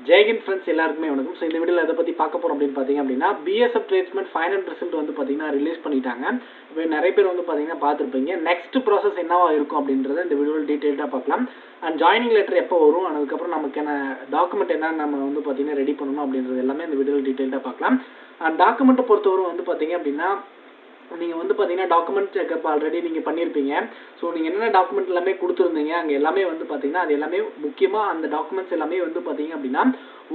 ஜெயகின் friends எல்லாருக்குமே வணக்கம். So இந்த வீடியோவில் எதை பற்றி பார்க்க போகிறோம் அப்படின்னு பார்த்தீங்க அப்படின்னா, பிஎஸ்எஃப் ட்ரேட்ஸ்மெண்ட் ஃபைனல் ரிசல்ட் வந்து பார்த்தீங்கன்னா ரிலீஸ் பண்ணிட்டாங்க. இப்போ நிறைய பேர் வந்து பார்த்தீங்கன்னா பார்த்துருப்பீங்க. நெக்ஸ்ட் ப்ராசஸ் என்னவா இருக்கும் அப்படின்றத இந்த வீடியோவில் டீட்டெயில்டாக பார்க்கலாம். அண்ட் ஜாயினிங் லெட்டர் எப்போ வரும், அதுக்கப்புறம் நமக்கான டாக்குமெண்ட் என்ன நம்ம வந்து பார்த்தீங்கன்னா ரெடி பண்ணணும் அப்படின்றது எல்லாமே இந்த வீடியோவில் டீட்டெயில்டாக பார்க்கலாம். அண்ட் டாக்குமெண்ட்டை பொறுத்தவரை வந்து பார்த்தீங்க அப்படின்னா, நீங்கள் வந்து பார்த்தீங்கன்னா டாக்குமெண்ட் செக்அப் ஆல்ரெடி நீங்கள் பண்ணியிருப்பீங்க. ஸோ நீங்கள் என்னென்ன டாக்குமெண்ட் எல்லாமே கொடுத்துருந்தீங்க அங்கே எல்லாமே வந்து பார்த்தீங்கன்னா அது எல்லாமே முக்கியமாக அந்த டாக்குமெண்ட்ஸ் எல்லாமே வந்து பார்த்தீங்க அப்படின்னா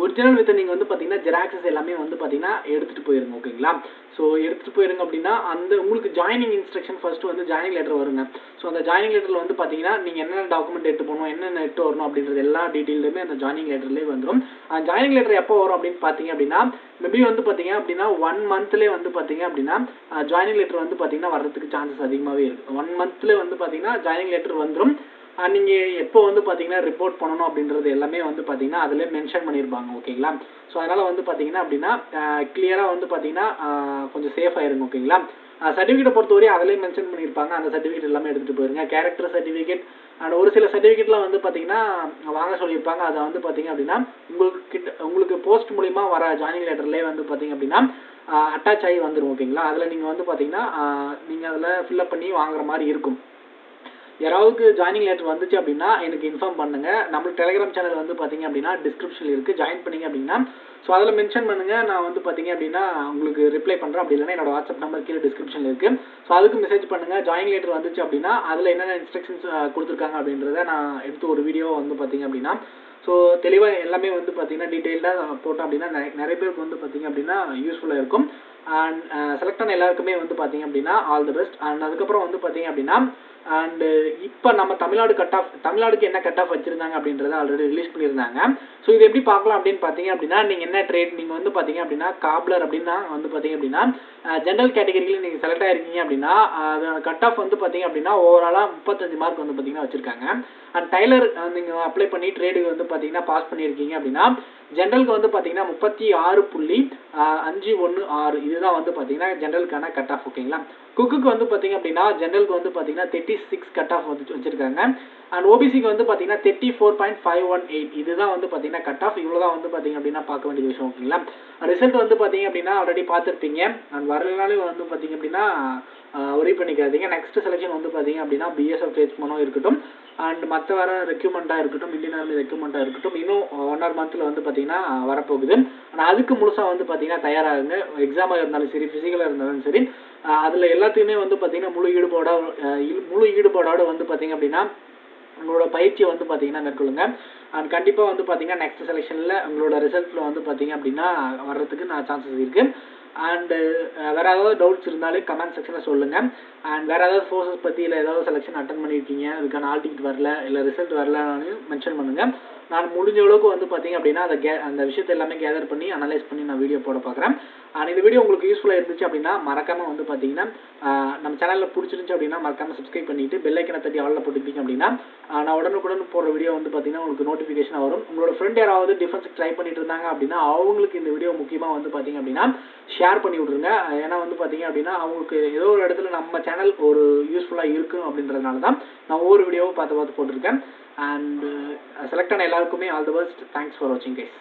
ஒரிஜினல் வித் நீங்கள் வந்து பார்த்தீங்கன்னா ஜெராக்ஸஸ் எல்லாமே வந்து பார்த்தீங்கன்னா எடுத்துகிட்டு போயிருங்க. ஓகேங்களா? ஸோ எடுத்துகிட்டு போயிருங்க அப்படின்னா அந்த உங்களுக்கு ஜாயினிங் இன்ஸ்ட்ரக்ஷன் ஃபஸ்ட்டு வந்து ஜாயினிங் லெட்டர் வருங்க. ஸோ அந்த ஜாயினிங் லெட்டரில் வந்து பார்த்தீங்கன்னா நீங்கள் என்னென்ன டாக்குமெண்ட் எடுத்து போகணும், என்னென்ன எடுத்து வரணும் அப்படின்றது எல்லா டீட்டெயிலுமே அந்த ஜாயினிங் லெட்டர்லேயே வந்துடும். அந்த ஜாயினிங் லெட்டர் எப்போ வரும் அப்படின்னு பார்த்தீங்க அப்படின்னா, மேபி வந்து பார்த்தீங்க அப்படின்னா 1 மந்த்லேயே வந்து பார்த்தீங்க அப்படின்னா ஜாயினிங் லெட்டர் வந்து பார்த்தீங்கன்னா வர்றதுக்கு சான்சஸ் அதிகமாகவே இருக்குது. 1 மந்த்லேயே வந்து பார்த்தீங்கன்னா ஜாயினிங் லெட்டர் வந்துடும். நீங்கள் எப்போ வந்து பார்த்தீங்கன்னா ரிப்போர்ட் பண்ணணும் அப்படின்றது எல்லாமே வந்து பார்த்தீங்கன்னா அதிலே மென்ஷன் பண்ணியிருப்பாங்க. ஓகேங்களா? ஸோ அதனால் வந்து பார்த்தீங்கன்னா அப்படின்னா கிளியராக வந்து பார்த்தீங்கன்னா கொஞ்சம் சேஃப் ஆயிருங்க. ஓகேங்களா? சர்டிஃபிகேட்டை பொறுத்தவரையும் அதிலே மென்ஷன் பண்ணியிருப்பாங்க. அந்த சர்டிஃபிகேட் எல்லாமே எடுத்துகிட்டு போயிருங்க. கேரக்டர் சர்டிஃபிகேட் அண்ட் ஒரு சில சர்டிஃபிகேட்லாம் வந்து பார்த்தீங்கன்னா வாங்க சொல்லியிருப்பாங்க. அதை வந்து பார்த்தீங்க அப்படின்னா உங்களுக்கு போஸ்ட் மூலிமா வர ஜாயினிங் லெட்டர்லேயே வந்து பார்த்தீங்க அப்படின்னா அட்டாச் ஆகி வந்துடும். ஓகேங்களா? அதில் நீங்கள் வந்து பார்த்தீங்கன்னா நீங்கள் அதில் ஃபில்அப் பண்ணி வாங்குற மாதிரி இருக்கும். யாராவது ஜாயினிங் லெட்டர் வந்துச்சு அப்படின்னா எனக்கு இன்ஃபார்ம் பண்ணுங்கள். நம்மளுக்கு டெலிகிராம் சேனல் வந்து பார்த்தீங்க அப்படின்னா டிஸ்கிரிப்ஷனில் இருக்குது, ஜாயின் பண்ணிங்க அப்படின்னா. ஸோ அதில் மென்ஷன் பண்ணுங்கள், நான் வந்து பார்த்தீங்க அப்படின்னா உங்களுக்கு ரிப்ளை பண்ணுறேன். அப்படி இல்லைன்னா என்னோட வாட்ஸ்அப் நம்பர் கீழே டிஸ்கிரிப்ஷனில் இருக்குது. ஸோ அதுக்கு மெசேஜ் பண்ணுங்கள். ஜாயினிங் லெட்டர் வந்துச்சு அப்படின்னா அதில் என்னென்ன இன்ஸ்ட்ரக்ஷன்ஸ் கொடுத்துருக்காங்க அப்படின்றத நான் எடுத்து ஒரு வீடியோ வந்து பார்த்தீங்க அப்படின்னா ஸோ தெளிவாக எல்லாமே வந்து பார்த்தீங்கன்னா டீட்டெயில்டாக போட்டோம் அப்படின்னா நிறைய பேருக்கு வந்து பார்த்தீங்க அப்படின்னா யூஸ்ஃபுல்லாக இருக்கும். அண்ட் செலக்ட் ஆன எல்லாருக்குமே வந்து பார்த்தீங்க அப்படின்னா ஆல் தி பெஸ்ட். அண்ட் அதுக்கப்புறம் வந்து பார்த்தீங்க அப்படின்னா அண்டு இப்போ நம்ம தமிழ்நாடுக்கு என்ன கட் ஆஃப் வச்சுருந்தாங்க அப்படின்றத ஆல்ரெடி ரிலீஸ் பண்ணியிருந்தாங்க. ஸோ இது எப்படி பார்க்கலாம் அப்படின்னு பார்த்தீங்க அப்படின்னா, நீங்கள் என்ன ட்ரேட் நீங்கள் வந்து பார்த்தீங்க அப்படின்னா காப்லர் அப்படின்னா வந்து பார்த்தீங்க அப்படின்னா ஜென்ரல் கேட்டகரியில் நீங்கள் செலக்ட் ஆகிருக்கீங்க அப்படின்னா அது கட் ஆஃப் வந்து பார்த்தீங்க அப்படின்னா ஓவராலாக 35 மார்க் வந்து பார்த்தீங்கன்னா வச்சுருக்காங்க. அண்ட் டைலர் நீங்கள் அப்ளை பண்ணி ட்ரேடுக்கு வந்து பார்த்தீங்கன்னா பாஸ் பண்ணியிருக்கீங்க அப்படின்னா ஜென்ரலுக்கு வந்து பார்த்தீங்கன்னா 36.516 இதுதான் வந்து பார்த்தீங்கன்னா ஜென்ரலுக்கான கட் ஆஃப். ஓகேங்களா? குக்குக்கு வந்து பார்த்தீங்க அப்படின்னா ஜென்ரலுக்கு வந்து பார்த்தீங்கன்னா 36 கட் ஆஃப் வந்து வச்சுருக்காங்க. அண்ட் ஓபிசிக்கு வந்து பார்த்தீங்கன்னா 34.518 இதுதான் வந்து பார்த்தீங்கன்னா கட் ஆஃப். இவ்வளோ தான் வந்து பார்த்தீங்க அப்படின்னா பார்க்க வேண்டிய விஷயம். ஓகேங்களா? ரிசல்ட் வந்து பார்த்தீங்க அப்படின்னா ஆல்ரெடி பார்த்துருப்பீங்க. அண்ட் வரலனாலும் வந்து பார்த்தீங்க அப்படின்னா ஒரே பண்ணிக்காதீங்க. நெக்ஸ்ட் செலெக்ஷன் வந்து பார்த்தீங்க அப்படின்னா பிஎஸ்எஃப் ட்ரேட்ஸ்மென்ட்டும் இருக்கட்டும் அண்ட் மற்ற வர ரெக்யூப்மெண்ட்டாக இருக்கட்டும், இந்தியன் ஆர்மி ரெக்யூப்மெண்ட்டாக இருக்கட்டும், இன்னும் 1.5 மந்த்தில் வந்து பார்த்தீங்கன்னா வரப்போகுது. ஆனால் அதுக்கு முழுசாக வந்து பார்த்தீங்கன்னா தயாராகுங்க. எக்ஸாமாக இருந்தாலும் சரி, ஃபிசிக்கலாக இருந்தாலும் சரி, அதில் எல்லாத்தையுமே வந்து பார்த்தீங்கன்னா முழு ஈடுபாடோடு வந்து பார்த்தீங்க அப்படின்னா உங்களோட பயிற்சியை வந்து பார்த்தீங்கன்னா மேற்கொள்ளுங்க. அண்ட் கண்டிப்பாக வந்து பார்த்தீங்கன்னா நெக்ஸ்ட் செலெக்ஷனில் உங்களோட ரிசல்ட்டில் வந்து பார்த்தீங்க அப்படின்னா வர்றதுக்கு சான்சஸ் இருக்குது. அண்டு வேறு ஏதாவது டவுட்ஸ் இருந்தாலும் கமெண்ட் செக்ஷனில் சொல்லுங்கள். அண்ட் வேறு ஏதாவது ஃபோர்ஸஸ் பற்றி இல்லை ஏதாவது செலெக்ஷன் அட்டன் பண்ணியிருக்கீங்க, அதுக்கான ஆல் டிக்கெட் வரல இல்லை ரிசல்ட் வரலன்னு மென்ஷன் பண்ணுங்கள். நான் முடிஞ்ச அளவுக்கு வந்து பார்த்தீங்க அப்படின்னா அந்த விஷயத்தை எல்லாமே கேதர் பண்ணி அனலைஸ் பண்ணி நான் வீடியோ போட பார்க்குறேன். அண்ட் இந்த வீடியோ உங்களுக்கு யூஸ்ஃபுல்லாக இருந்துச்சு அப்படின்னா மறக்காமல் வந்து பார்த்தீங்கன்னா நம்ம சேனலில் பிடிச்சிருந்துச்சு அப்படின்னா மறக்காமல் சப்ஸ்கிரைப் பண்ணிவிட்டு பெல் ஐக்கனை தட்டி ஆளில் போட்டுக்கிட்டீங்க அப்படின்னா நான் உடனுக்குடன் போடுற வீடியோ வந்து பார்த்தீங்கன்னா உங்களுக்கு நோட்டிஃபிகேஷன் வரும். உங்களோட ஃப்ரெண்ட் யாராவது டிஃபென்ஸுக்கு ட்ரை பண்ணிட்டு இருந்தாங்க அப்படின்னா அவங்களுக்கு இந்த வீடியோ முக்கியமாக வந்து பார்த்தீங்க அப்படின்னா ஷேர் பண்ணி விட்ருங்க. ஏன்னா வந்து பார்த்தீங்க அப்படின்னா அவங்களுக்கு ஏதோ ஒரு இடத்துல நம்ம சேனல் ஒரு யூஸ்ஃபுல்லாக இருக்கும் அப்படின்றதுனால தான் நான் ஒவ்வொரு வீடியோவும் பார்த்து போட்டிருக்கேன். அண்ட் செலக்ட் ஆன எல்லாருக்குமே all the best. Thanks for வாட்சிங் கைஸ்.